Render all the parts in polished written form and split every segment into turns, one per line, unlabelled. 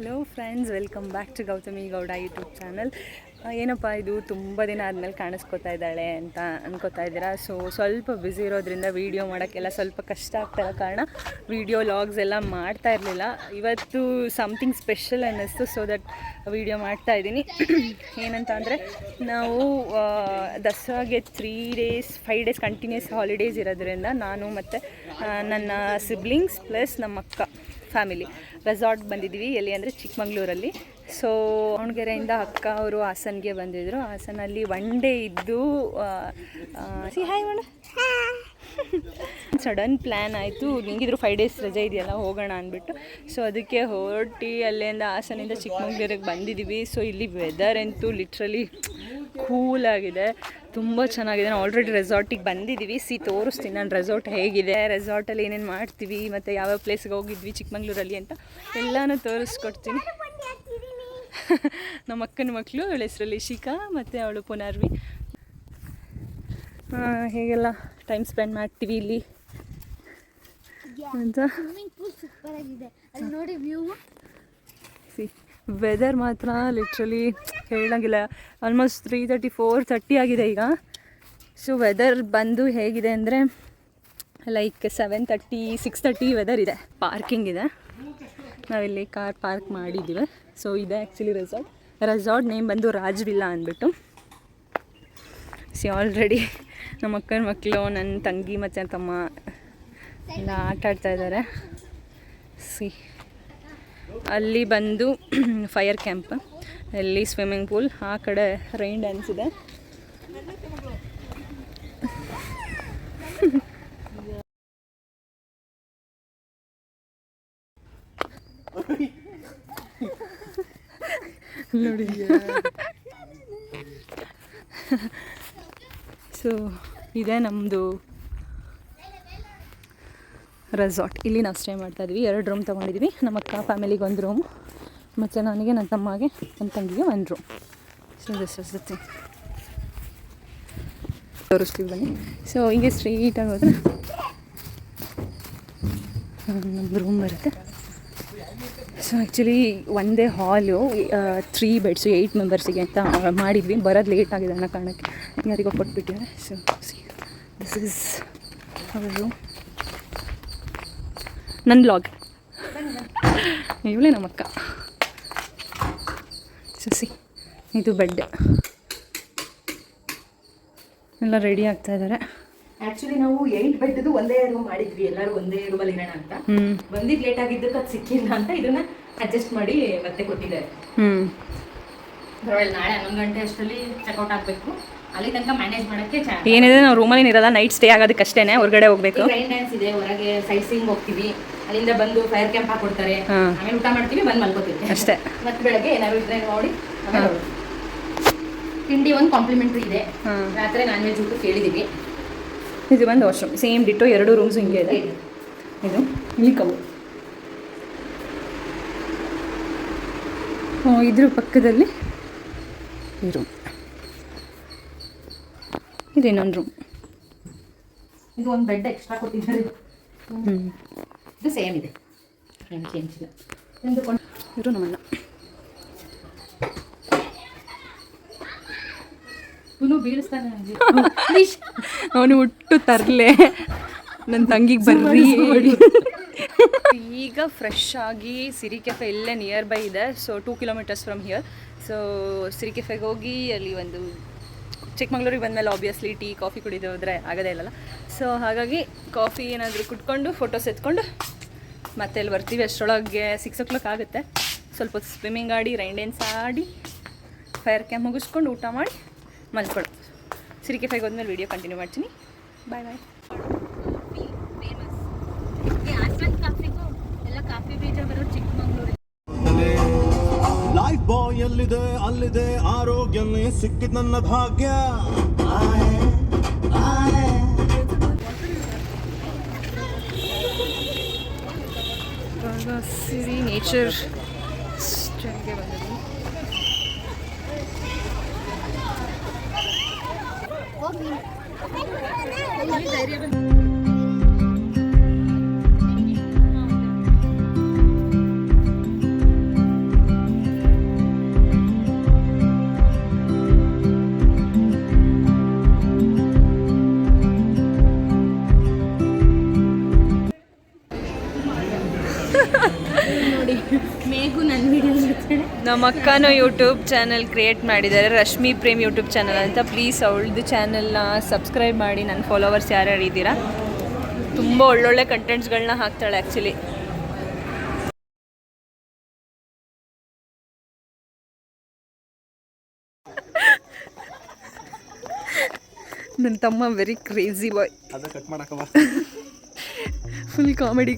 Hello friends, welcome back to Gautami Gowda YouTube channel. ಏನಪ್ಪ ಇದು ತುಂಬ ದಿನ ಆದಮೇಲೆ ಕಾಣಿಸ್ಕೊತಾ ಇದ್ದಾಳೆ ಅಂತ ಅನ್ಕೋತಾ ಇದ್ದೀರಾ. ಸ್ವಲ್ಪ ಬ್ಯುಸಿ ಇರೋದ್ರಿಂದ ವೀಡಿಯೋ ಮಾಡೋಕ್ಕೆಲ್ಲ ಸ್ವಲ್ಪ ಕಷ್ಟ ಆಗ್ತಾಯಿರೋ ಕಾರಣ ವೀಡಿಯೋ ಲಾಗ್ಸ್ ಎಲ್ಲ ಮಾಡ್ತಾ ಇರಲಿಲ್ಲ. ಇವತ್ತು ಸಮಥಿಂಗ್ ಸ್ಪೆಷಲ್ ಅನ್ನಿಸ್ತು, ಸೊ ದಟ್ ವೀಡಿಯೋ ಮಾಡ್ತಾ ಇದ್ದೀನಿ. ಏನಂತ ಅಂದರೆ ನಾವು ದಸರಾಗೆ 5 ಡೇಸ್ ಕಂಟಿನ್ಯೂಸ್ ಹಾಲಿಡೇಸ್ ಇರೋದ್ರಿಂದ ನಾನು ಮತ್ತು ನನ್ನ ಸಿಬ್ಲಿಂಗ್ಸ್ ಪ್ಲಸ್ ನಮ್ಮ ಅಕ್ಕ ಫ್ಯಾಮಿಲಿ ರೆಸಾರ್ಟ್ ಬಂದಿದ್ವಿ. ಎಲ್ಲಿ ಅಂದರೆ ಚಿಕ್ಕಮಂಗ್ಳೂರಲ್ಲಿ. ಸೊ ದಾವಣಗೆರೆಯಿಂದ ಅಕ್ಕ ಅವರು ಹಾಸನ್ಗೆ ಬಂದಿದ್ದರು. ಹಾಸನಲ್ಲಿ 1 ಡೇ ಇದ್ದು ಹಾಯ್ ಮಾಡು. ಸಡನ್ ಪ್ಲ್ಯಾನ್ ಆಯಿತು, ನಿಂಗಿದ್ರು 5 ಡೇಸ್ ರಜೆ ಇದೆಯಲ್ಲ ಹೋಗೋಣ ಅಂದ್ಬಿಟ್ಟು. ಸೊ ಅದಕ್ಕೆ ಹೊರಟಿ ಅಲ್ಲಿಂದ ಹಾಸನಿಂದ ಚಿಕ್ಕಮಂಗ್ಳೂರಿಗೆ ಬಂದಿದ್ದೀವಿ. ಸೊ ಇಲ್ಲಿ ವೆದರ್ ಅಂತೂ ಲಿಟ್ರಲಿ ಕೂಲಾಗಿದೆ, ತುಂಬ ಚೆನ್ನಾಗಿದೆ. ನಾವು ಆಲ್ರೆಡಿ ರೆಸಾರ್ಟಿಗೆ ಬಂದಿದ್ದೀವಿ. ತೋರಿಸ್ತೀನಿ ನಾನು ರೆಸಾರ್ಟ್ ಹೇಗಿದೆ, ರೆಸಾರ್ಟಲ್ಲಿ ಏನೇನು ಮಾಡ್ತೀವಿ ಮತ್ತು ಯಾವ್ಯಾವ ಪ್ಲೇಸ್ಗೆ ಹೋಗಿದ್ವಿ ಚಿಕ್ಕಮಂಗ್ಳೂರಲ್ಲಿ ಅಂತ ಎಲ್ಲನೂ ತೋರಿಸ್ಕೊಡ್ತೀನಿ. ನಮ್ಮ ಅಕ್ಕನ ಮಕ್ಕಳು, ಅವಳ ಹೆಸರಲ್ಲಿ ಶಿಖಾ ಮತ್ತು ಅವಳು ಪುನರ್ವಿ. ಹೇಗೆಲ್ಲ ಟೈಮ್ ಸ್ಪೆಂಡ್ ಮಾಡ್ತೀವಿ ಇಲ್ಲಿ ಅಂತ
ನೋಡಿ. ವ್ಯೂ
ವೆದರ್ ಮಾತ್ರ ಲಿಟ್ರಲಿ ಹೇಳಂಗಿಲ್ಲ. ಆಲ್ಮೋಸ್ಟ್ 3:30 ಆಗಿದೆ ಈಗ. ಸೊ ವೆದರ್ ಬಂದು ಹೇಗಿದೆ ಅಂದರೆ ಲೈಕ್ 7:30 6:30 ವೆದರ್ ಇದೆ. ಪಾರ್ಕಿಂಗ್ ಇದೆ, ನಾವಿಲ್ಲಿ ಕಾರ್ ಪಾರ್ಕ್ ಮಾಡಿದ್ದೀವಿ. ಸೊ ಇದೆ ಆ್ಯಕ್ಚುಲಿ ರೆಸಾರ್ಟ್ ನೇಮ್ ಬಂದು ರಾಜವಿಲ್ಲಾ ಅಂದ್ಬಿಟ್ಟು. ಆಲ್ರೆಡಿ ನಮ್ಮ ಅಕ್ಕನ ಮಕ್ಕಳು, ನನ್ನ ತಂಗಿ ಮತ್ತು ತಮ್ಮ ಎಲ್ಲ ಆಟಾಡ್ತಾ ಇದ್ದಾರೆ. ಅಲ್ಲಿ ಬಂದು ಫೈರ್ ಕ್ಯಾಂಪ್, ಅಲ್ಲಿ ಸ್ವಿಮ್ಮಿಂಗ್ ಪೂಲ್, ಆ ಕಡೆ ರೈನ್ ಡ್ಯಾನ್ಸ್ ಇದೆ. ನೋಡಿ. ಸೊ ಇದೇ ನಮ್ಮದು ರೆಸಾರ್ಟ್. ಇಲ್ಲಿ ನಾವು ಸ್ಟೇ ಮಾಡ್ತಾಯಿದ್ವಿ. 2 ರೂಮ್ ತೊಗೊಂಡಿದ್ವಿ. ನಮ್ಮ ಅಕ್ಕ ಫ್ಯಾಮಿಲಿಗೆ 1 ರೂಮ್ ಮತ್ತು ನನಗೆ, ನನ್ನ ತಮ್ಮಗೆ, ನನ್ನ ತಂಗಿಗೆ 1 room. So this is the thing. ತೋರಿಸ್ತೀವಿ ಬನ್ನಿ. ಸೊ ಹೀಗೆ ಸ್ಟ್ರೀಟಾಗಿ ಹೋದರೆ ನಮ್ಮದು ರೂಮ್ ಬರುತ್ತೆ. ಸೊ ಆ್ಯಕ್ಚುಲಿ ಒಂದೇ ಹಾಲು, 3 ಬೆಡ್ಸು 8 ಮೆಂಬರ್ಸಿಗೆ ಅಂತ ಮಾಡಿದ್ವಿ. ಬರೋದು ಲೇಟ್ ಆಗಿದೆ ಅನ್ನೋ ಕಾರಣಕ್ಕೆ ಯಾರಿಗೋ ಕೊಟ್ಬಿಟ್ಟಿದ್ದಾರೆ. So this is our room. ನನ್ನ ಬ್ಲಾಗ್ ಇವಳೇ ನಮ್ಮ ಅಕ್ಕ. ಸಸಿ ಇದು ಬೆಡ್ ಎಲ್ಲ ರೆಡಿ ಆಗ್ತಾ ಇದ್ದಾರೆ.
ಆಕ್ಚುಲಿ ನಾವು 8 ಬೆಡ್ದು ಒಂದೇ ರೂಮ್ ಮಾಡಿದ್ವಿ, ಎಲ್ಲರೂ ಒಂದೇ ರೂಮಲ್ಲಿ ಇರೋಣ ಅಂತ. ಬಂದಿದ್ದು ಲೇಟ್ ಆಗಿದ್ದಕ್ಕೆ ಅದು ಸಿಕ್ಕಿಲ್ಲ ಅಂತ ಇದನ್ನ ಅಡ್ಜಸ್ಟ್ ಮಾಡಿ ಮತ್ತೆ ಕೊಟ್ಟಿದ್ದಾರೆ. ನಾಳೆ 11 ಗಂಟೆ ಅಷ್ಟರಲ್ಲಿ ಚೆಕ್ಔಟ್ ಆಗಬೇಕು. ಅಲ್ಲಿ ತನಕ ಮ್ಯಾನೇಜ್ ಮಾಡೋಕ್ಕೆ
ಏನಿದೆ, ನಾವು ರೂಮಲ್ಲಿ ಇರೋಲ್ಲ, ನೈಟ್ ಸ್ಟೇ ಆಗೋದಕ್ಕೆ ಅಷ್ಟೇ, ಹೊರಗಡೆ ಹೋಗ್ಬೇಕು.
ರೈನ್ ಡ್ಯಾನ್ಸ್ ಇದೆ, ಹೊರಗೆ ಸೈಟ್ ಸೀಯಿಂಗ್ ಹೋಗ್ತೀವಿ. ಅಲ್ಲಿಂದ ಬಂದು ಫೈರ್ ಕ್ಯಾಂಪ್ ಹಾಕೊಡ್ತಾರೆ, ಆಮೇಲೆ ಊಟ ಮಾಡ್ತೀವಿ, ಬಂದು ಮಲ್ಕೋತೀವಿ ಅಷ್ಟೇ. ಮತ್ತೆ ಬೆಳಗ್ಗೆ ಏನಾದ್ರು ಇದ್ರೆ ನೋಡಿ ತಿಂಡಿ ಒಂದು ಕಾಂಪ್ಲಿಮೆಂಟ್ರಿ ಇದೆ. ರಾತ್ರಿ ನಾನ್ ವೆಜ್ ಊಟ ಕೇಳಿದೀವಿ.
ಇದು ಒಂದು ವಾಶ್ರೂಮ್, ಸೇಮ್ ಡಿಟೋ 2 ರೂಮ್ಸ್ ಹಿಂಗೆ ಇದೆ. ಇದು ಇಲ್ಲಿ ಕವು. ಇದ್ರ ಪಕ್ಕದಲ್ಲಿ ಈ ರೂಮ್, ಇದು ಇನ್ನೊಂದು ರೂಮ್.
ಇದು ಒಂದು ಬೆಡ್ ಎಕ್ಸ್ಟ್ರಾ ಕೊಟ್ಟಿದ್ದಾರೆ. ಇದು ಸೇಮ್ ಇದೆ, ಚೇಂಜ್ ಇಲ್ಲ.
ಇವರು ನಮ್ಮನ್ನ
ಬೀಳಿಸ್ತಾನೆ
ಅವನು ಹುಟ್ಟು ತರಲೆ ನನ್ನ ತಂಗಿಗೆ ಬರ್ರಿ. ಈಗ ಫ್ರೆಶ್ ಆಗಿ ಸಿರಿ ಕೆಫೆ ಇಲ್ಲೇ ನಿಯರ್ ಬೈ ಇದೆ. So 2 kilometres from here. So Siri ಕೆಫೆಗೆ ಹೋಗಿ ಅಲ್ಲಿ ಒಂದು ಚಿಕ್ಕಮಂಗ್ಳೂರಿಗೆ ಬಂದಮೇಲೆ ಆಬ್ವಿಯಸ್ಲಿ ಟೀ ಕಾಫಿ ಕುಡಿದು ಹೋದರೆ ಆಗೋದೇ ಇಲ್ಲಲ್ಲ. ಸೊ ಹಾಗಾಗಿ ಕಾಫಿ ಏನಾದರೂ ಕುಟ್ಕೊಂಡು ಫೋಟೋಸ್ ಎತ್ಕೊಂಡು ಮತ್ತೆ ಅಲ್ಲಿ ಬರ್ತೀವಿ. ಅಷ್ಟರೊಳಗೆ 6 o'clock ಆಗುತ್ತೆ. ಸ್ವಲ್ಪ ಸ್ವಿಮ್ಮಿಂಗ್ ಆಡಿ, ರೈನ್ ಡ್ಯಾನ್ಸ್ ಆಡಿ, ಫೈರ್ ಕ್ಯಾಂಪ್ ಮುಗಿಸ್ಕೊಂಡು ಊಟ ಮಾಡಿ ಮಲ್ಕೊಳ್ಳೋದು. ಸಿರಿ ಕೆಫೆಗೆ ಹೋದ್ಮೇಲೆ ವೀಡಿಯೋ ಕಂಟಿನ್ಯೂ ಮಾಡ್ತೀನಿ. ಬಾಯ್ ಬಾಯ್. ಎಲ್ಲ ಕಾಫಿ ಬೀಜ ಬರೋ ಚಿಕ್ಕಮಂಗ್ಳೂರು.
ಲೈಫ್ ಬಾಯ್ ಎಲ್ಲಿದೆ ಅಲ್ಲಿದೆ ಆರೋಗ್ಯನೇ ಸಿಕ್ಕಿದ ನನ್ನ ಭಾಗ್ಯ.
ಸಿರಿ ನೇಚರ್ ಸ್ಟೇಗೆ ಬಂದಿದ್ದೀನಿ.
ಮೇಘು ನನ್ನ ವಿಡಿಯೋ ನೋಡ್ತಾಳೆ.
ನಮ್ಮ ಅಕ್ಕನೂ ಯೂಟ್ಯೂಬ್ ಚಾನಲ್ ಕ್ರಿಯೇಟ್ ಮಾಡಿದ್ದಾರೆ, ರಶ್ಮಿ ಪ್ರೇಮ್ ಯೂಟ್ಯೂಬ್ ಚಾನಲ್ ಅಂತ. ಪ್ಲೀಸ್ ಅವಳದು ಚಾನಲ್ನ ಸಬ್ಸ್ಕ್ರೈಬ್ ಮಾಡಿ. ನನ್ನ ಫಾಲೋವರ್ಸ್ ಯಾರ್ಯಾರು ಇದ್ದೀರಾ, ತುಂಬ ಒಳ್ಳೊಳ್ಳೆ ಕಂಟೆಂಟ್ಸ್ಗಳನ್ನ ಹಾಕ್ತಾಳೆ ಆ್ಯಕ್ಚುಲಿ. ನನ್ನ ತಮ್ಮ ವೆರಿ ಕ್ರೇಜಿ ಬಾಯ್, full comedy.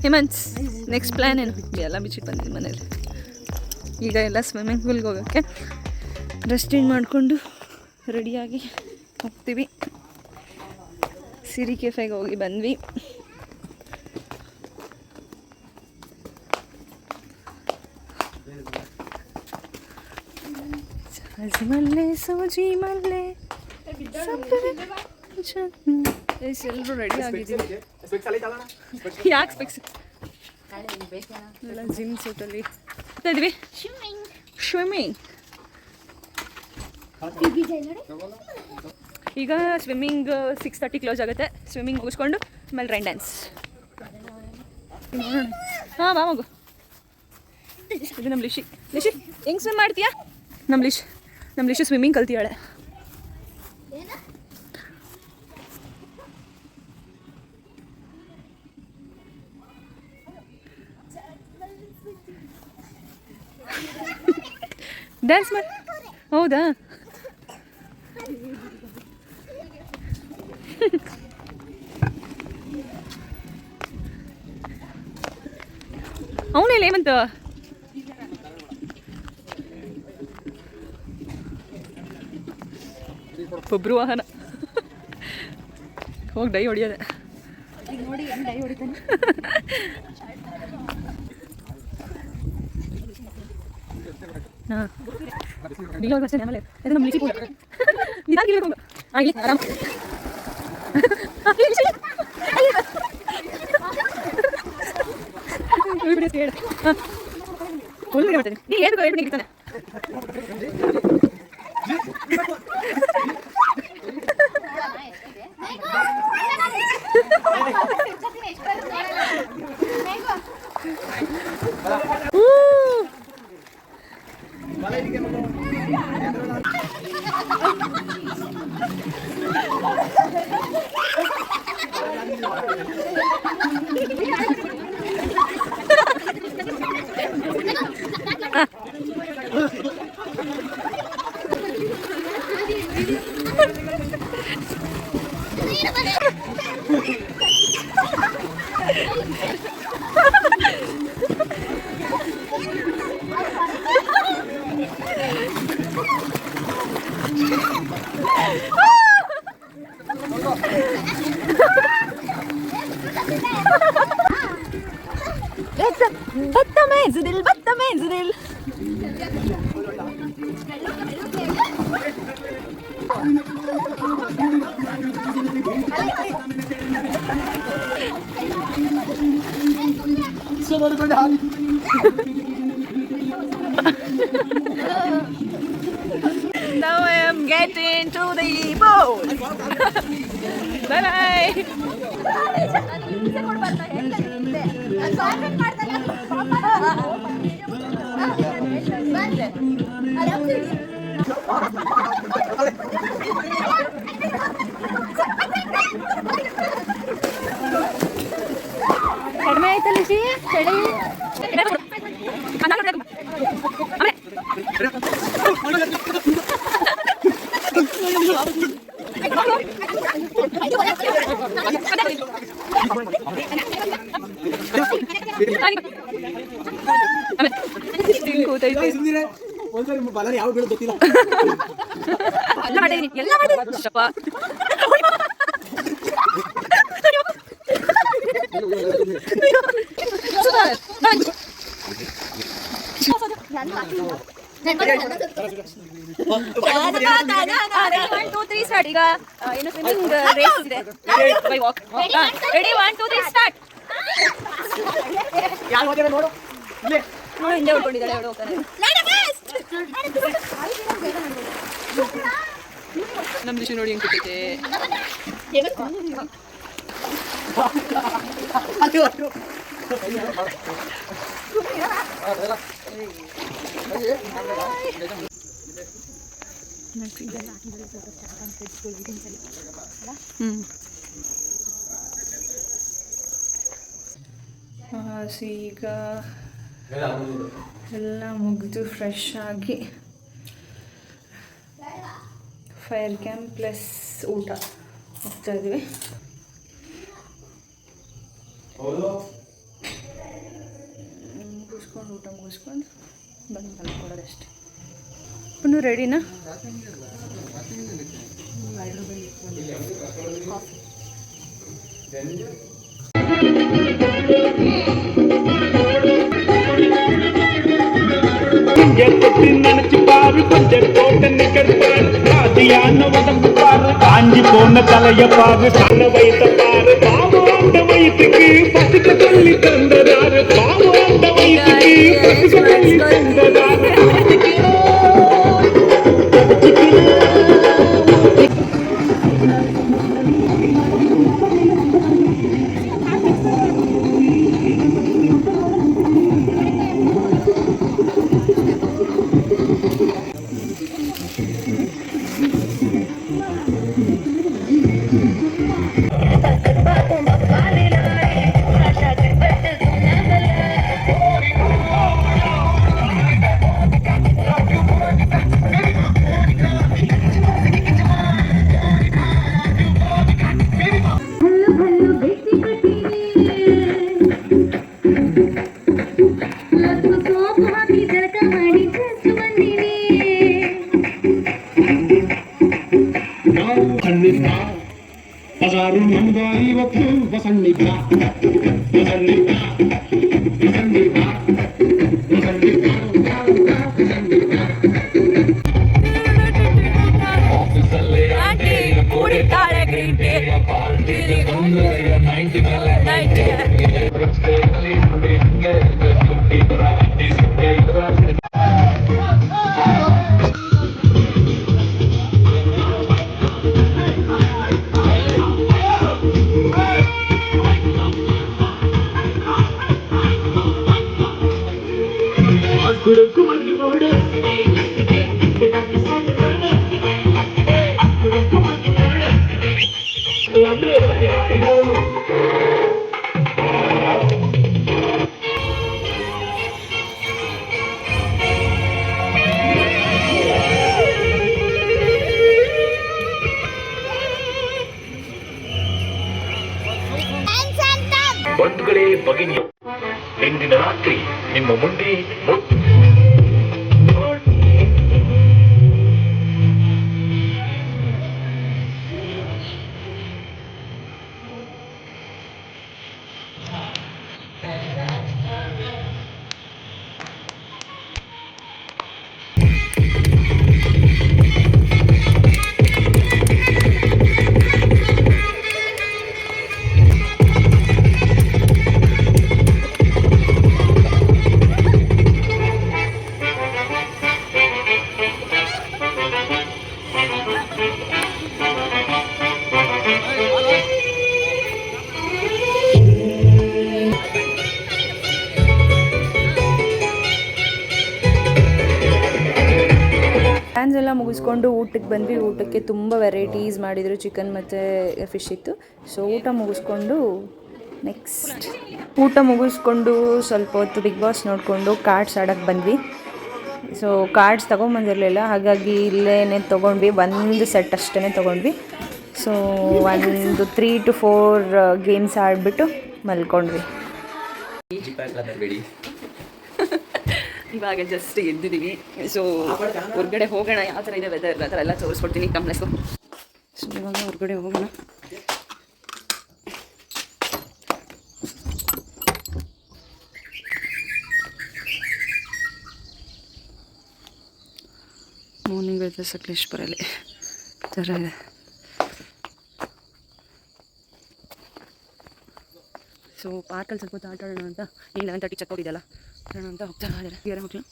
Hemant, next plan ಏನು? ಎಲ್ಲ ಬಿಚ್ಚಿಟ್ಟು ಬಂದಿದ್ದೀನಿ ಮನೇಲಿ. ಈಗ ಎಲ್ಲ ಸ್ವಿಮ್ಮಿಂಗ್ ಪೂಲ್ಗೆ ಹೋಗೋಕ್ಕೆ ಡ್ರೆಸ್ ಚೇಂಜ್ ಮಾಡಿಕೊಂಡು ರೆಡಿಯಾಗಿ ಹೋಗ್ತೀವಿ. ಸಿರಿ ಕೆಫೆಗೆ ಹೋಗಿ ಬಂದ್ವಿ. ಮಲ್ಲೆ ಸೂಜಿ ಮಲ್ಲೆ ಎಲ್ಲರೂ ರೆಡಿ ಆಗಿದ್ದೀವಿ. ಯಾಕೆ ಸ್ಪೆಕ್ಸ್ ಎಲ್ಲ ಜಿಮ್ ಸೂಟಲ್ಲಿ ಇದ್ವಿ. ಸ್ವಿಮ್ಮಿಂಗ್ ಈಗ ಸ್ವಿಮ್ಮಿಂಗ್ 6:30 ಕ್ಲೋಸ್ ಆಗುತ್ತೆ. ಸ್ವಿಮ್ಮಿಂಗ್ ಮುಗಿಸ್ಕೊಂಡು ಆಮೇಲೆ ರೈನ್ ಡ್ಯಾನ್ಸ್. ಹಾಂ ಬಾ ಮಗು. ಇದು ನಮ್ಮ ಲಿಶಿ. ಹೆಂಗೆ ಸ್ವಿಮ್ ಮಾಡ್ತೀಯಾ? ನಮ್ಮ ಲಿಶಿ ಸ್ವಿಮ್ಮಿಂಗ್ ಕಲ್ತಿಯಾಳೆ. ಡ್ಯಾನ್ಸ್ ಮಾಡಿ. ಹೌದಾ? ಅವನೇ ಹೇಮಂತ. ಒಬ್ರು ವಾಹನ ಹೋಗಿ ಡೈ ಹೊಡಿಯೋದೆ.
ನೋಡಿ ಡೈ ಹೊಡಿತಾನೆ.
ಹಾಂ ಡಿಲೋ ಅಷ್ಟೇ. ಆಮೇಲೆ ಅದು ನಮ್ಮ ಲಿಚಿ ಕೂಡ ನಿಧಾನ ಹೋಗ. ಆಗಲಿ ಆರಾಮ. ಹೇಳಿ ಹಾಂ ಫುಲ್ ವಿಡಿಯೋ ಮಾಡ್ತೀನಿ. ನೀ ಏನು ಹೇಳ್ಬಿಟ್ಟು ಇರ್ತಾನೆ. ಬತ್ತಮೇಜ್ Now I am getting to the boat. Bye bye. ಕಡಿಮೆ ಆಯ್ತಲ್ಲ ಸಿ ಚಳಿ.
ಯಾವ ಬೀಳು ಗೊತ್ತಿಲ್ಲ.
ಎಲ್ಲ ಮಾಡಿದೀನಿ. ಈಗ ಏನು ಸ್ವಿಮ್ಮಿಂಗ್ ರೇಸ್ ಇದೆ. By walk. Ready 1 2 3 start.
ನೋಡು
ಹಿಂದೆ ಹೊಡ್ಕೊಂಡಿದ್ದಾಳೆ ಅವಳು. ಹೋಗ್ತಾನೆ ನಮ್ಮ ವಿಷಯ ನೋಡಿ ಹೆಂಗ್ ಕೂತೈತೆ. ಈಗ ಎಲ್ಲ ಮುಗಿದು ಫ್ರೆಶ್ ಆಗಿ ಫೈರ್ ಕ್ಯಾಂಪ್ ಪ್ಲಸ್ ಊಟ ಹೋಗ್ತಾ ಇದ್ವಿ. ಮುಗಿಸ್ಕೊಂಡು ಊಟ ಮುಗಿಸ್ಕೊಂಡು ಬಂದು ಮಲ್ಕೊಳ್ಳೋದಷ್ಟೇ. ಪುನಃ ರೆಡಿನಾ?
நினைச்சு பாரு கொஞ்சம் போட்ட நிக்கர் பாரு ராஜியான உடம்பு பாரு காஞ்சி போன தலைய பாரு தன்ன வைத்த பாரு பாவோண்ட வயிற்றுக்கு பசுக்க சொல்லி தந்ததாரு பாவோண்ட வயிற்றுக்கு பசுக்க சொல்லி தந்ததாரு Bazaru nambari wappu basannika basannika basannika basannika
aunty ಕುಡಿತಾಳೆ ಗ್ರೀನ್ ಟೀ
ಬಂಧುಗಳೇ ಭಗಿನಿಯು ಇಂದಿನ ರಾತ್ರಿ ನಿಮ್ಮ ಮುಂದೆ
ಪ್ಲ್ಯಾನ್ಸ್ ಎಲ್ಲ ಮುಗಿಸ್ಕೊಂಡು ಊಟಕ್ಕೆ ಬಂದ್ವಿ. ಊಟಕ್ಕೆ ತುಂಬ ವೆರೈಟೀಸ್ ಮಾಡಿದರು, ಚಿಕನ್ ಮತ್ತು ಫಿಶ್ ಇತ್ತು. ಸೊ ಊಟ ಮುಗಿಸ್ಕೊಂಡು ಊಟ ಮುಗಿಸ್ಕೊಂಡು ಸ್ವಲ್ಪ ಹೊತ್ತು ಬಿಗ್ ಬಾಸ್ ನೋಡಿಕೊಂಡು ಕಾರ್ಡ್ಸ್ ಆಡೋಕ್ಕೆ ಬಂದ್ವಿ. ಸೊ ಕಾರ್ಡ್ಸ್ ತೊಗೊಂಬಂದಿರಲಿಲ್ಲ, ಹಾಗಾಗಿ ಇಲ್ಲೇ ತೊಗೊಂಡ್ವಿ. ಒಂದು ಸೆಟ್ ಅಷ್ಟೇ ತೊಗೊಂಡ್ವಿ. ಸೊ ಒಂದು 3 to 4 ಗೇಮ್ಸ್ ಆಡಿಬಿಟ್ಟು ಮಲ್ಕೊಂಡ್ವಿ. ಇವಾಗ ಜಸ್ಟ್ ಎದ್ದಿದ್ದೀವಿ. ಸೊ ಹೊರಗಡೆ ಹೋಗೋಣ, ಯಾವ ಥರ ಇದೆ ವೆದರ್ ಆ ಥರ ಎಲ್ಲ ತೋರಿಸ್ಕೊಡ್ತೀನಿ. ಕಮ್ಲೆಸ್ಸು. ಸೊ ಇವಾಗ ಹೊರಗಡೆ ಹೋಗೋಣ. ಮಾರ್ನಿಂಗ್ ವೆದರ್ ಸಕಲೇಶ್ಪುರಲ್ಲಿ ಥರ ಇದೆ. ಸೊ ಪಾರ್ಕಲ್ಲಿ ಸ್ವಲ್ಪ ಹೊತ್ತು ಆಟ ಆಡೋಣ ಅಂತ, ಈಗ 11:30 ಚೆಕ್ಔಟ್ ಇದೆಯಲ್ಲ, ಆಡೋಣ ಅಂತ ಹೋಗ್ತಾ ಇದ್ದಾರೆ ಯಾರ ಮಕ್ಕಳು.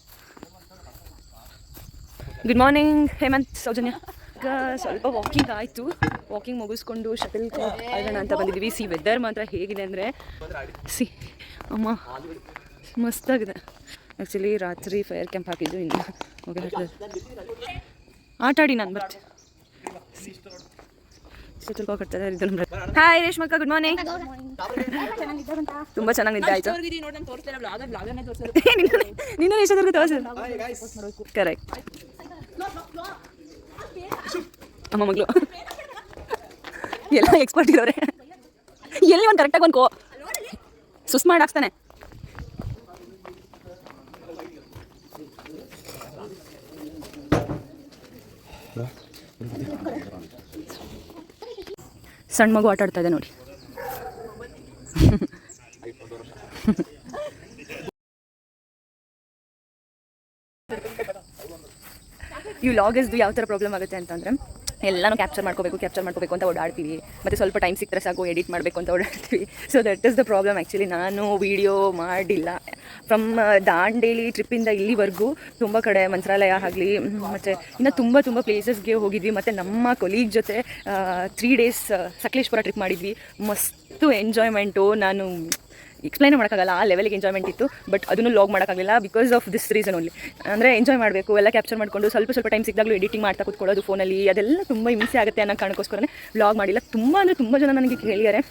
Good morning Hemant, Soujanya. ಈಗ ಸ್ವಲ್ಪ ವಾಕಿಂಗ್ ಆಯಿತು. ವಾಕಿಂಗ್ ಮುಗಿಸ್ಕೊಂಡು ಶಟಲ್ ಆಡೋಣ ಅಂತ ಬಂದಿದ್ದೀವಿ. ವೆದರ್ ಮಾತ್ರ ಹೇಗಿದೆ ಅಂದರೆ ಅಮ್ಮ ಮಸ್ತಾಗಿದೆ. ಆ್ಯಕ್ಚುಲಿ ರಾತ್ರಿ ಫೈರ್ ಕ್ಯಾಂಪ್ ಹಾಕಿದ್ದು ಇನ್ನು ಆಟ ಆಡಿ ನಾನು ಬರ್ತೀನಿ. ಹಾಯ್ ರೇಷ್ಮಕ್ಕ, ಗುಡ್ ಮಾರ್ನಿಂಗ್. ತುಂಬ ಚೆನ್ನಾಗಿ ನಿದ್ದೆ ಆಯಿತು. ನಿನ್ನ ಎಷ್ಟೊತ್ತವರೆಗೂ ತೋರಿಸು. ಕರೆಕ್ಟ್. ಅಮ್ಮ ಮಗಳು ಎಲ್ಲ ಎಕ್ಸ್ಪರ್ಟ್ ಇರೋರೆ. ಎಲ್ಲಿ ಒಂದು ಕರೆಕ್ಟಾಗಿ ಒಂದು ಸುಸ್ ಮಾಡಿ ಹಾಕ್ತಾನೆ. ಸಣ್ಣ ಮಗು ಆಟ ಆಡ್ತಾ ಇದೆ ನೋಡಿ. ಈ ವ್ಲಾಗರ್ಸ್ದು ಯಾವ ಥರ ಪ್ರಾಬ್ಲಮ್ ಆಗುತ್ತೆ ಅಂತಂದರೆ ಎಲ್ಲನೂ ಕ್ಯಾಪ್ಚರ್ ಮಾಡ್ಕೋಬೇಕು ಅಂತ ಓಡಾಡ್ತೀವಿ. ಮತ್ತು ಸ್ವಲ್ಪ ಟೈಮ್ ಸಿಕ್ಕರೆ ಸಾಕು ಎಡಿಟ್ ಮಾಡಬೇಕು ಅಂತ ಓಡಾಡ್ತೀವಿ. So that is the problem. Actually ನಾನು ವೀಡಿಯೋ ಮಾಡಿಲ್ಲ. ಫ್ರಮ್ ದಾಂಡೇಲಿ ಟ್ರಿಪ್ಪಿಂದ ಇಲ್ಲಿವರೆಗೂ ತುಂಬ ಕಡೆ ಮಂತ್ರಾಲಯ ಆಗಲಿ ಮತ್ತು ಇನ್ನು ತುಂಬ ಪ್ಲೇಸಸ್ಗೆ ಹೋಗಿದ್ವಿ. ಮತ್ತು ನಮ್ಮ ಕೊಲೀಗ್ ಜೊತೆ 3 days ಸಕಲೇಶ್ಪುರ ಟ್ರಿಪ್ ಮಾಡಿದ್ವಿ. ಮಸ್ತು ಎಂಜಾಯ್ಮೆಂಟು. ನಾನು ಎಕ್ಸ್ಪ್ಲೈನ್ ಮಾಡೋಕ್ಕಾಗಲ್ಲ, ಆ ಲೆವೆಲ್ಗೆ ಎಂಜಾಯ್ಮೆಂಟ್ ಇತ್ತು. ಬಟ್ ಅದನ್ನು ಲಾಗ್ ಮಾಡೋಕ್ಕಾಗಲಿಲ್ಲ because of this reason only. ಅಂದರೆ ಎಂಜಾಯ್ ಮಾಡಬೇಕು, ಎಲ್ಲ ಕ್ಯಾಪ್ಚರ್ ಮಾಡಿಕೊಂಡು ಸ್ವಲ್ಪ ಟೈಮ್ ಸಿಕ್ಕಿದಾಗಲೂ ಎಡಿಟಿಂಗ್ ಮಾಡ್ತಾ ಕೂತ್ಕೊಳ್ಳೋದು ಫೋನಲ್ಲಿ, ಅದೆಲ್ಲ ತುಂಬ ಹಿಂಸೆ ಆಗುತ್ತೆ ಅನ್ನೋ ಕಾರಣಕ್ಕೋಸ್ಕರನೇ ವ್ಲಾಗ್ ಮಾಡಿಲ್ಲ. ತುಂಬ ಜನ ನನಗೆ ಕೇಳಿದ್ದಾರೆ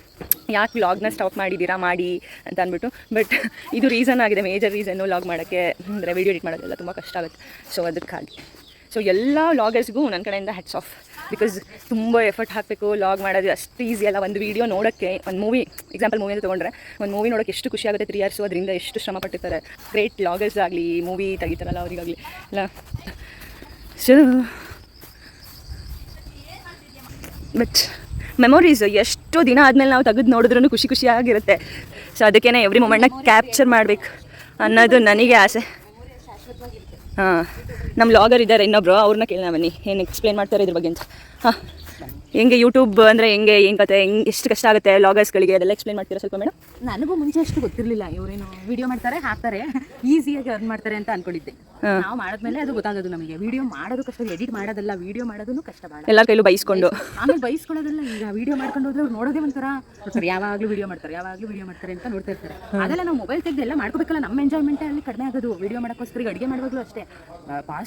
ಯಾಕೆ ವ್ಲಾಗ್ನ ಸ್ಟಾಪ್ ಮಾಡಿದ್ದೀರಾ ಮಾಡಿ ಅಂತ ಅಂದ್ಬಿಟ್ಟು. ಬಟ್ ಇದು ರೀಸನ್ ಆಗಿದೆ, ಮೇಜರ್ ರೀಸನ್ನು ವ್ಲಾಗ್ ಮಾಡೋಕ್ಕೆ. ಅಂದರೆ ವೀಡಿಯೋ ಎಡಿಟ್ ಮಾಡೋದೆಲ್ಲ ತುಂಬ ಕಷ್ಟ ಆಗುತ್ತೆ. ಸೊ ಅದಕ್ಕಾಗಿ ಎಲ್ಲ ವ್ಲಾಗರ್ಸ್ಗೂ ನನ್ನ ಕಡೆಯಿಂದ ಹ್ಯಾಟ್ಸ್ ಆಫ್. ಬಿಕಾಸ್ ತುಂಬ ಎಫರ್ಟ್ ಹಾಕಬೇಕು. ವ್ಲಾಗ್ ಮಾಡೋದು ಅಷ್ಟು ಈಸಿ ಅಲ್ಲ. ಒಂದು ವೀಡಿಯೋ ನೋಡೋಕ್ಕೆ, ಒಂದು ಮೂವಿ ಎಕ್ಸಾಂಪಲ್ ಮೂವಿ ಅಂತ ತೊಗೊಂಡ್ರೆ ಒಂದು ಮೂವಿ ನೋಡೋಕ್ಕೆ ಎಷ್ಟು ಖುಷಿ ಆಗುತ್ತೆ. 3 years ಅದರಿಂದ ಎಷ್ಟು ಶ್ರಮ ಪಟ್ಟಿರ್ತಾರೆ ಗ್ರೇಟ್ ವ್ಲಾಗರ್ಸ್ ಆಗಲಿ, ಮೂವಿ ತೆಗಿತಾರಲ್ಲ ಅವರಿಗಾಗಲಿ ಎಲ್ಲ. ಸೊ ಬಟ್ ಮೆಮೊರೀಸ್ ಎಷ್ಟು ದಿನ ಆದಮೇಲೆ ನಾವು ತೆಗೆದು ನೋಡಿದ್ರೂ ಖುಷಿಯಾಗಿರುತ್ತೆ. ಸೊ ಅದಕ್ಕೇ ಎವ್ರಿ ಮೊಮೆಂಟ್ನ ಕ್ಯಾಪ್ಚರ್ ಮಾಡಬೇಕು ಅನ್ನೋದು ನನಗೆ ಆಸೆ. ಹಾಂ, ನಮ್ಮ ವ್ಲಾಗರ್ ಇದ್ದಾರೆ ಇನ್ನೊಬ್ರು, ಅವ್ರನ್ನ ಕೇಳೋಣ ಬನ್ನಿ ಏನು ಎಕ್ಸ್ಪ್ಲೇನ್ ಮಾಡ್ತಾರೆ ಇದ್ರ ಬಗ್ಗೆ ಅಂತ. ಹಾಂ, ಹೆಂಗೆ ಯೂಟ್ಯೂಬ್ ಅಂದರೆ ಹೆಂಗೆ ಕತೆ, ಎಷ್ಟು ಕಷ್ಟ ಆಗುತ್ತೆ ವ್ಲಾಗರ್ಸ್ಗಳಿಗೆ, ಅದೆಲ್ಲ ಎಕ್ಸ್ಪ್ಲೇನ್ ಮಾಡ್ತೀರಾ ಸ್ವಲ್ಪ ಮೇಡಮ್?
ನನಗೂ ಮುಂಚೆ ಅಷ್ಟು ಗೊತ್ತಿರಲಿಲ್ಲ. ಇವರೇನು ವಿಡಿಯೋ ಮಾಡ್ತಾರೆ, ಹಾಕ್ತಾರೆ, ಈಸಿಯಾಗಿ ಅರ್ನ್ ಮಾಡ್ತಾರೆ ಅಂತ ಅನ್ಕೊಂಡಿದ್ದೆ. ನಾವು ಮಾಡಿದ್ಮೇಲೆ ಅದು ಗೊತ್ತಾಗೋದು ನಮಗೆ. ವಿಡಿಯೋ ಮಾಡೋದು ಕಷ್ಟ, ಎಡಿಟ್ ಮಾಡೋದಲ್ಲ, ವಿಡಿಯೋ ಮಾಡೋದನ್ನು ಕಷ್ಟ. ಭಾಳ
ಎಲ್ಲರ ಕೈಲೂ ಬೈಸ್ಕೊಂಡು
ಆಮೇಲೆ ಬೈಸ್ಕೊಳ್ಳೋದಲ್ಲ. ಈಗ ವಿಡಿಯೋ ಮಾಡ್ಕೊಂಡು ಹೋದ್ರೆ ಅವ್ರು ನೋಡೋದೇ ಒಂಥರ ನೋಡ್ತಾರೆ, ಯಾವಾಗಲೂ ವಿಡಿಯೋ ಮಾಡ್ತಾರೆ ಅಂತ ನೋಡ್ತಾ ಇರ್ತಾರೆ. ಅದೆಲ್ಲ ನಾವು ಮೊಬೈಲ್ ತೆಗೆದು ಎಲ್ಲ ಮಾಡ್ಕೋಬೇಕಲ್ಲ. ನಮ್ಮ ಎಂಜಾಯ್ಮೆಂಟೇ ಅಲ್ಲಿ ಕಡಿಮೆ ಆಗೋದು. ವಿಡಿಯೋ ಮಾಡೋಕ್ಕೋಸ್ಕರ ಈಗ ಅಡುಗೆ ಮಾಡುವಾಗಲೂ ಅಷ್ಟೇ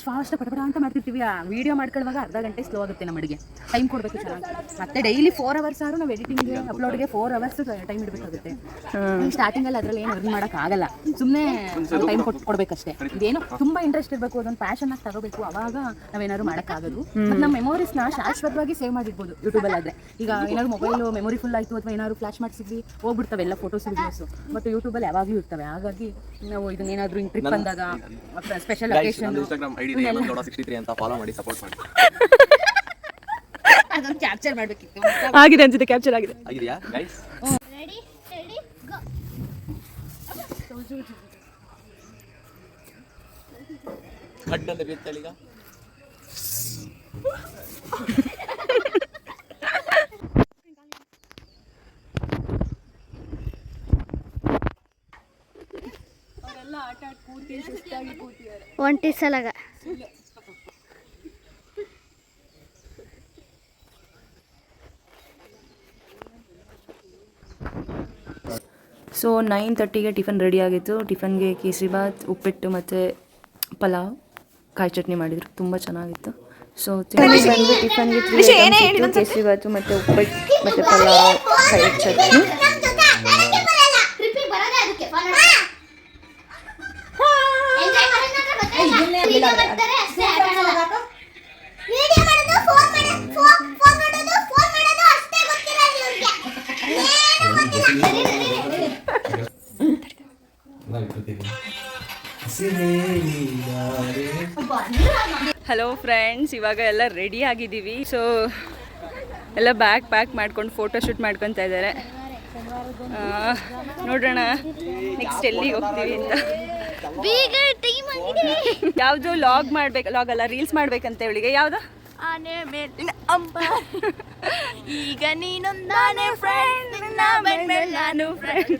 ಫಾಸ್ಟ್ ಪಟಪಟ ಅಂತ ಮಾಡ್ತಿರ್ತೀವಿ. ಆ ವಿಡಿಯೋ ಮಾಡ್ಕೊಳ್ಳುವಾಗ ಅರ್ಧ ಗಂಟೆ ಸ್ಲೋ ಆಗುತ್ತೆ. ನಮ್ಮ ಅಡುಗೆ ಟೈಮ್ ಕೊಡಬೇಕು ಚೆನ್ನಾಗಿ. ಮತ್ತೆ ಡೈಲಿ 4 hours ಆದ್ರೂ ನಾವು ಎಡಿಟಿಂಗ್ಗೆ ಅಪ್ಲೋಡ್ಗೆ 4 hours ಟೈಮ್ ಇಡಬೇಕಾಗುತ್ತೆ. ಸ್ಟಾರ್ಟಿಂಗಲ್ಲಿ ಅದರಲ್ಲಿ ಏನು ಅರ್ನ್ ಮಾಡೋಕ್ಕಾಗಲ್ಲ. ಸುಮ್ಮನೆ ಟೈಮ್ ಕೊಡಬೇಕಷ್ಟೇ. ಇದೇನು ತುಂಬ ಇಂಟ್ರೆಸ್ಟ್ ಇರಬೇಕು, ಅದೊಂದು ಪ್ಯಾಷನ್ನಾಗಿ ತಗೋಬೇಕು. ಅವಾಗ ನಾವೇನಾದ್ರು ಮಾಡೋಕ್ಕಾಗೋದು. ಮತ್ತು ನಮ್ಮ ಮೆಮೊರೀಸ್ನ ಶಾಶ್ವತವಾಗಿ ಸೇವ್ ಮಾಡಿರ್ಬೋದು ಯೂಟ್ಯೂಬಲ್ಲಿ. ಆದರೆ ಈಗ ಏನಾದ್ರು ಮೊಬೈಲು ಮೆಮೊರಿ ಫುಲ್ ಆಯಿತು ಅಥವಾ ಏನಾದ್ರು ಫ್ಲಾಶ್ ಮಾಡಿಸಿದ್ವಿ ಹೋಗ್ಬಿಡ್ತವೆ ಎಲ್ಲ ಫೋಟೋಸ್ ವೀಡಿಯೋಸು. ಮತ್ತು ಯೂಟ್ಯೂಬಲ್ಲಿ ಯಾವಾಗಲೂ ಇರ್ತವೆ. ಹಾಗಾಗಿ ನಾವು ಇದನ್ನೇನಾದರೂ ಟ್ರಿಪ್ ಬಂದಾಗ ಸ್ಪೆಷಲ್ ಅಕೇಶನ್
ಅಂತ ಫಾಲೋ ಮಾಡಿ ಸಪೋರ್ಟ್ ಮಾಡಿ.
ಅದೊಂದು ಕ್ಯಾಪ್ಚರ್ ಮಾಡಬೇಕಿತ್ತು.
ಆಗಿದೆ ಅನ್ಸುತ್ತೆ, ಕ್ಯಾಪ್ಚರ್ ಆಗಿದೆ.
ಆಗಿದೆಯಾ ಗೈಸ್?
Ready, go.
ಕಟ್ ಅಂತ ಬಿತ್ತಳಿಗ.
ಅವರೆಲ್ಲ ಆಟ ಆಡಿ ಕೂತಿ ಸುಸ್ತಾಗಿ ಕೂತಿದ್ದಾರೆ.
ಒಂಟಿ ಸಲಗ
ಸೊ 9:30ಗೆ ಟಿಫನ್ ರೆಡಿ ಆಗಿತ್ತು. ಟಿಫನ್ಗೆ ಕೇಸರಿಬಾತ್, ಉಪ್ಪಿಟ್ಟು ಮತ್ತು ಪಲಾವ್, ಕಾಯಿ ಚಟ್ನಿ ಮಾಡಿದರು. ತುಂಬ ಚೆನ್ನಾಗಿತ್ತು. ಸೊ ಬಂದು ಟಿಫನ್ಗೆ 3 items ಇತ್ತು. ಕೇಸರಿಬಾತು ಮತ್ತು ಉಪ್ಪಿಟ್ಟು ಮತ್ತು ಪಲಾವ್, ಕಾಯಿ ಚಟ್ನಿ. ಹಲೋ ಫ್ರೆಂಡ್ಸ್, ಇವಾಗ ಎಲ್ಲ ರೆಡಿ ಆಗಿದ್ದೀವಿ. ಸೊ ಎಲ್ಲ ಬ್ಯಾಗ್ ಪ್ಯಾಕ್ ಮಾಡ್ಕೊಂಡು ಫೋಟೋ ಶೂಟ್ ಮಾಡ್ಕೊತಾ ಇದ್ದಾರೆ. ನೋಡೋಣ ನೆಕ್ಸ್ಟ್ ಎಲ್ಲಿಗೆ ಹೋಗ್ತೀವಿ ಅಂತ. ಯಾವುದು ಲಾಗ್ ಮಾಡ್ಬೇಕು, ಲಾಗ್ ಅಲ್ಲ ರೀಲ್ಸ್ ಮಾಡ್ಬೇಕಂತ ಇವಳಿಗೆ. ಯಾವುದು
ಆನೆ ಮೇಲಿನ ಅಂಬ ಈಗ ನೀನೊಂದಾನೆ ಫ್ರೆಂಡ್, ನಿನ್ನ ಬೆನ್ಮೇಲೆ ನಾನು ಫ್ರೆಂಡ್.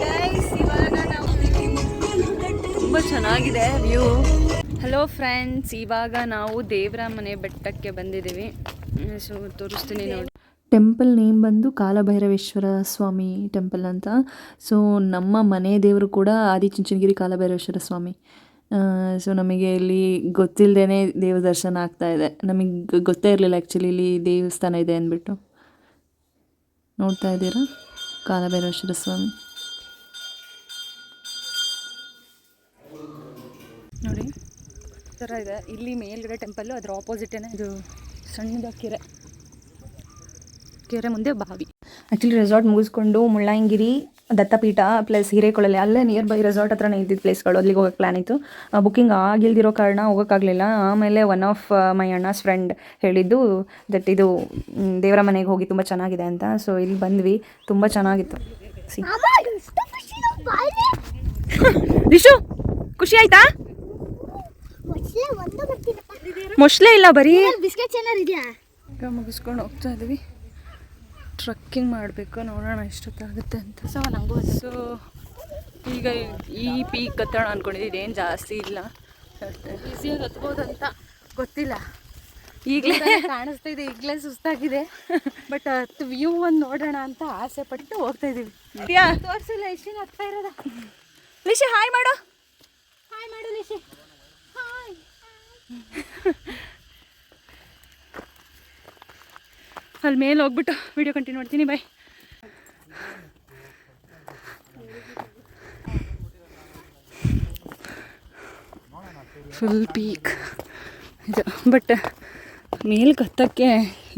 ಗೈಸ್, ಇವಾಗ ನಾವು ತುಂಬ ಚೆನ್ನಾಗಿದೆ ವ್ಯೂ. ಹಲೋ ಫ್ರೆಂಡ್ಸ್, ಇವಾಗ ನಾವು ದೇವರ ಮನೆ ಬೆಟ್ಟಕ್ಕೆ ಬಂದಿದ್ದೀವಿ. ಸೊ ತೋರಿಸ್ತೀನಿ ನೋಡಿ.
ಟೆಂಪಲ್ ನೇಮ್ ಬಂದು ಕಾಲಭೈರವೇಶ್ವರ ಸ್ವಾಮಿ ಟೆಂಪಲ್ ಅಂತ. ಸೊ ನಮ್ಮ ಮನೆ ದೇವರು ಕೂಡ ಆದಿಚುಂಚನಗಿರಿ ಕಾಲಭೈರವೇಶ್ವರ ಸ್ವಾಮಿ. ಸೊ ನಮಗೆ ಇಲ್ಲಿ ಗೊತ್ತಿಲ್ಲದೇ ದೇವ ದರ್ಶನ ಆಗ್ತಾ ಇದೆ. ನಮಗೆ ಗೊತ್ತೇ ಇರಲಿಲ್ಲ ಆ್ಯಕ್ಚುಲಿ ಇಲ್ಲಿ ದೇವಸ್ಥಾನ ಇದೆ ಅಂದ್ಬಿಟ್ಟು. ನೋಡ್ತಾ ಇದ್ದೀರಾ ಕಾಲಭೈರವೇಶ್ವರ ಸ್ವಾಮಿ
ನೋಡಿ ಥರ ಇದೆ. ಇಲ್ಲಿ ಮೇಲ್ಗಡೆ ಟೆಂಪಲ್ಲು, ಅದರ ಆಪೋಸಿಟೇನೆ ಇದು ಸಣ್ಣದ ಕೆರೆ ಮುಂದೆ ಬಾವಿ. ಆ್ಯಕ್ಚುಲಿ ರೆಸಾರ್ಟ್ ಮುಗಿಸ್ಕೊಂಡು ಮುಳ್ಳಯ್ಯನಗಿರಿ, ದತ್ತಪೀಠ ಪ್ಲಸ್ ಹಿರೇಕೊಳಲೆ ಅಲ್ಲೇ ನಿಯರ್ ಬೈ ರೆಸಾರ್ಟ್ ಹತ್ರನೇ ಇದ್ದಿದ್ದು ಪ್ಲೇಸ್ಗಳು, ಅಲ್ಲಿಗೆ ಹೋಗೋಕ್ಕೆ ಪ್ಲ್ಯಾನ್ ಇತ್ತು. ಬುಕ್ಕಿಂಗ್ ಆಗಿಲ್ದಿರೋ ಕಾರಣ ಹೋಗೋಕ್ಕಾಗಲಿಲ್ಲ. ಆಮೇಲೆ ಒನ್ ಆಫ್ ಮೈ ಅಣ್ಣಾಸ್ ಫ್ರೆಂಡ್ ಹೇಳಿದ್ದು ದಟ್ ಇದು ದೇವರ ಮನೆಗೆ ಹೋಗಿ ತುಂಬ ಚೆನ್ನಾಗಿದೆ ಅಂತ. ಸೊ ಇಲ್ಲಿ ಬಂದ್ವಿ, ತುಂಬ ಚೆನ್ನಾಗಿತ್ತು. ರಿಶು ಖುಷಿ ಆಯ್ತಾ? ಮೊಸಳೆ ಇಲ್ಲ, ಬರೀ
ಬಿಸ್ಕೆಟ್ ಏನಾರು ಇದೆಯಾ?
ಮುಗಿಸ್ಕೊಂಡು ಹೋಗ್ತಾ ಇದ್ದೀವಿ. ಟ್ರಕ್ಕಿಂಗ್ ಮಾಡಬೇಕು, ನೋಡೋಣ ಎಷ್ಟೊತ್ತಾಗುತ್ತೆ ಅಂತ. ಸೊ ಈಗ ಈ ಪೀಕ್ ಹತ್ತೋಣ ಅಂದ್ಕೊಂಡಿದ್ದು, ಏನು ಜಾಸ್ತಿ ಇಲ್ಲ, ಈಸಿಯಾಗಿ ಹತ್ಬೋದು ಅಂತ ಗೊತ್ತಿಲ್ಲ. ಈಗಲೇ ಕಾಣಿಸ್ತಾ ಇದೆ, ಈಗಲೇ ಸುಸ್ತಾಗಿದೆ. ಬಟ್ ಹತ್ತು ವ್ಯೂ ಒಂದು ನೋಡೋಣ ಅಂತ ಆಸೆ ಪಟ್ಟು ಹೋಗ್ತಾ ಇದ್ದೀವಿ. ತೋರಿಸಿಲ್ಲ ಎಷ್ಟು ಹತ್ತಾ ಇರೋದ. ಲಿಶಿ ಹಾಯ್ ಮಾಡು.
ಹಾಯ್ ಮಾಡು ಲಿಶಿ. ಹಾಯ್.
ಅಲ್ಲಿ ಮೇಲೆ ಹೋಗ್ಬಿಟ್ಟು ವಿಡಿಯೋ ಕಂಟಿನ್ಯೂ ಮಾಡ್ತೀನಿ. ಬಾಯ್. ಫುಲ್ ಪೀಕ್ ಇದು, ಬಟ್ ಮೇಲ್ಗೆ ಹತ್ತಕ್ಕೆ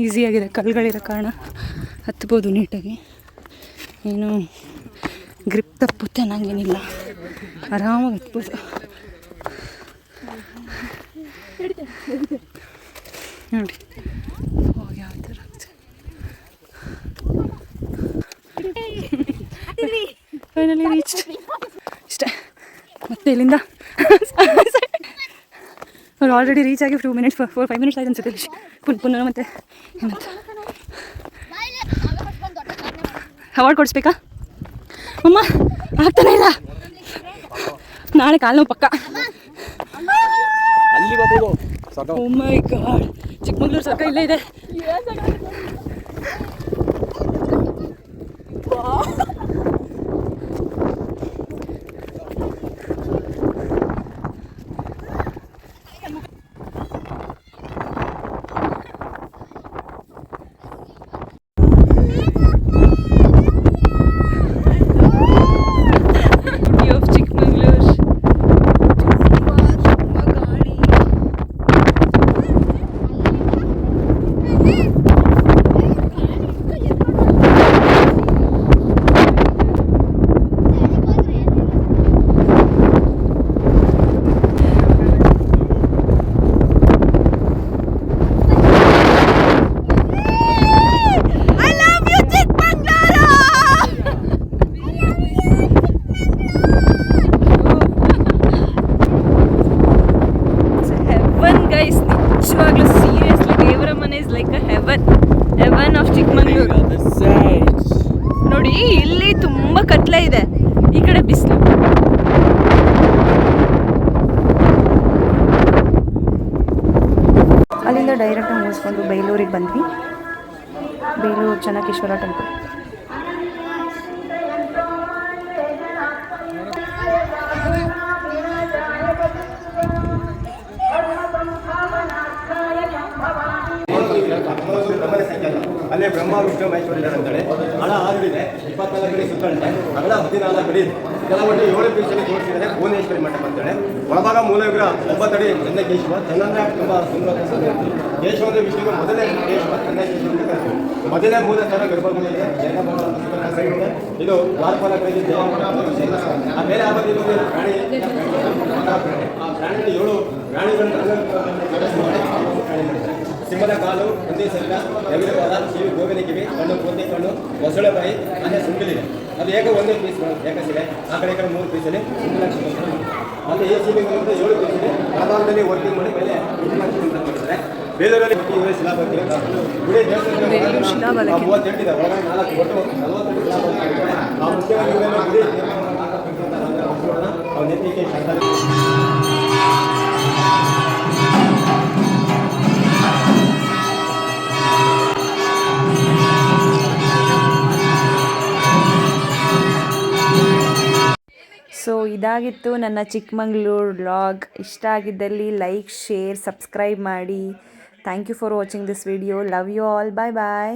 ಈಸಿಯಾಗಿದೆ, ಕಲ್ಗಳಿರೋ ಕಾರಣ ಹತ್ಬೋದು ನೀಟಾಗಿ. ಏನು ಗ್ರಿಪ್ ತಪ್ಪುತ್ತೆ ಅನ್ನಂಗೇನಿಲ್ಲ, ಆರಾಮಾಗಿ ಹತ್ಬೋದು. ನೋಡಿ ಯಾವ ಥರ ಆಗ್ತದೆ. Finally reach. ಇಷ್ಟೇ, ಮತ್ತೆ ಇಲ್ಲಿಂದ ಅವ್ರು ಆಲ್ರೆಡಿ ರೀಚ್ ಆಗಿ 5 ಮಿನಿಟ್ಸ್ ಆಯ್ತು ಅನ್ಸುತ್ತೆ. ಪುನಃ ಮತ್ತೆ ಏನಂತ ಅವಾರ್ಡ್ ಕೊಡಿಸ್ಬೇಕಾ ಅಮ್ಮ? ಆಗ್ತಾನೆ ಇಲ್ಲ, ನಾಳೆ ಕಾಲು ನೋವು ಪಕ್ಕ.
ಅಲ್ಲಿ Babu
oh my god, Chikkamagaluru ಸರ್ಕ ಇಲ್ಲೇ ಇದೆ. ನಿಜವಾಗ್ಲೂ ಸೀರಿಯಸ್ಲಿ ದೇವರ ಮನೆ is like a heaven of Chikkamagaluru. ನೋಡಿ ಇಲ್ಲಿ ತುಂಬ ಕತ್ಲೆ ಇದೆ, ಈ ಕಡೆ ಬಿಸಿಲು. ಅಲ್ಲಿಂದ ಡೈರೆಕ್ಟಾಗಿ ಮುಗಿಸ್ಕೊಂಡು ಬೇಲೂರಿಗೆ ಬಂದ್ವಿ. ಬೇಲೂರು ಚೆನ್ನಕೇಶ್ವರ ಟೆಂಪಲ್.
ಅಲ್ಲೇ ಬ್ರಹ್ಮ ವಿಷ್ಣು ಮಹೇಶ್ವರ ಅಂತೇಳಿ ಹಣ 6 ಇದೆ, 24 ಅಡಿ ಸುತ್ತಳತೆ, ಅಗಲ 14 ಅಡಿ, ಇದೆಲ್ಲ ಒಟ್ಟು 7 ಪೀಸಲ್ಲಿ ತೋರಿಸಿದರೆ ಭುವನೇಶ್ವರಿ ಮಂಟಪ ಅಂತೇಳಿ. ಒಳಭಾಗ ಮೂಲ ವಿಗ್ರಹ 9 ಅಡಿ ಚನ್ನಕೇಶವ. ಚೆನ್ನಂದ್ರೆ ತುಂಬ ಸುಂದರ ಕೇಶವ ಅಂದರೆ ವಿಷ್ಣುವಿಗೆ ಮೊದಲನೇ ಕೇಶವ, ಚನ್ನಕೇಶವ ಅಂತ ಕರೀತೀವಿ. ಮೊದಲನೇ ಮೂಲ ಸ್ಥಾನ ಗರ್ಭಗುಡಿ ಇದೆ, ಜೈನ. ಇದು ದ್ವಾರಪಾಲಕರಿಗೆ ಆ ಮೇಲೆ ಆಗೋದು ಪ್ರಾಣಿ. ಆ ಪ್ರಾಣಿಯಲ್ಲಿ 7 ಪ್ರಾಣಿಗಳನ್ನು ಸಿಂಹದ ಕಾಲು, ಒಂದೇ ಶರೀರ, ಎಗರು ಪಾದ, ಕಿವಿ, ಗೋವಿನ ಕಿವಿ, ಕಣ್ಣು, ಪೂರ್ತಿ ಕಣ್ಣು, ಮೊಸಳೆ ಬಾಯಿ, ಅಲ್ಲೇ ಸುಂಟಲಿದೆ. ಅದು ಏಕ ಒಂದೇ ಪೀಸ್ ಏಕಸಿದೆ. ಆ ಕಡೆ 3 ಪೀಸಲ್ಲಿ ಅಲ್ಲಿ ಈ ಸೀಲಿಂಗ್ 7 ಪೀಸಿದೆ. ಆಧಾರದಲ್ಲಿ ವರ್ಕಿಂಗ್ ಮಾಡಿ ಮೇಲೆ ಮಾಡ್ತಾರೆ. ಬೇಲೂರಲ್ಲಿ ಶಿಲಾಬಾಲಿ ಗುಡಿ ದೇವಸ್ಥಾನ 38 ಇದೆ, ಒಳಗಡೆ 4 ಒಟ್ಟು 40 ಶಿಲಾಬಾಲಿ. ಆ ಮುಖ್ಯವಾಗಿ ಗುಡಿ ನೆತ್ತಿಗೆ
ಸೊ ಇದಾಗಿತ್ತು ನನ್ನ ಚಿಕ್ಕಮಂಗ್ಳೂರು ವ್ಲಾಗ್. ಇಷ್ಟ ಆಗಿದ್ದಲ್ಲಿ ಲೈಕ್, ಶೇರ್, ಸಬ್ಸ್ಕ್ರೈಬ್ ಮಾಡಿ. Thank you for watching this video. Love you all. Bye bye.